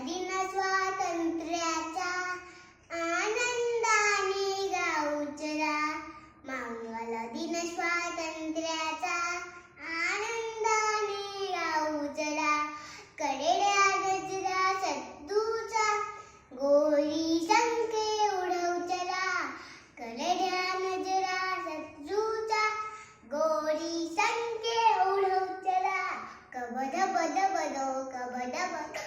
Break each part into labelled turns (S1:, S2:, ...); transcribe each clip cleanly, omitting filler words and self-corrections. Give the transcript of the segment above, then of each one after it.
S1: दिन स्वातंत्र्याचा आनंदाने गाऊ चला. मंगल दिन स्वातंत्र्याचा आनंदाने गाऊ चला. कडेड्या नजरा शत्रूचा गोळी संख्ये उडवू चला. कडेड्या नजरा शत्रूचा गोळी संख्ये उडवू चला. कबड बड बडो कबड बड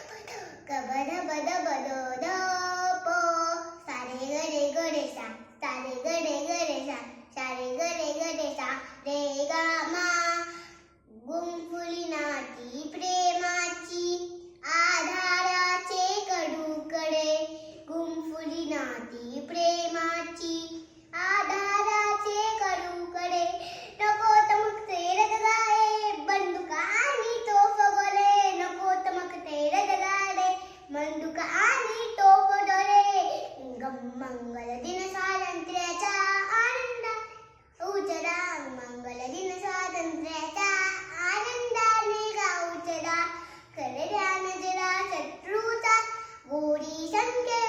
S1: कबड बड बडो धप. सारे गडे गडे सा सारे गडे गडे सा सारे गडे गडे सा रे गा मा. गुंफुली नाती प्रेमाची आधाराचे कडूकडे. गुंफुली नाती प्रेमाची आधाराचे कडूकडे. नको तमकते रदगाडे बंदूक आणि तोफ गोळे. नको तमकते रदगाडे बंदूक आणि तोफ डोळे. मंगल दिन स्वातंत्र्याचा आनंद उचला. मंगल दिन स्वातंत्र्याचा आनंदाने गाऊ चला. कडेड्या नजरा शत्रूचा गोळी संख्ये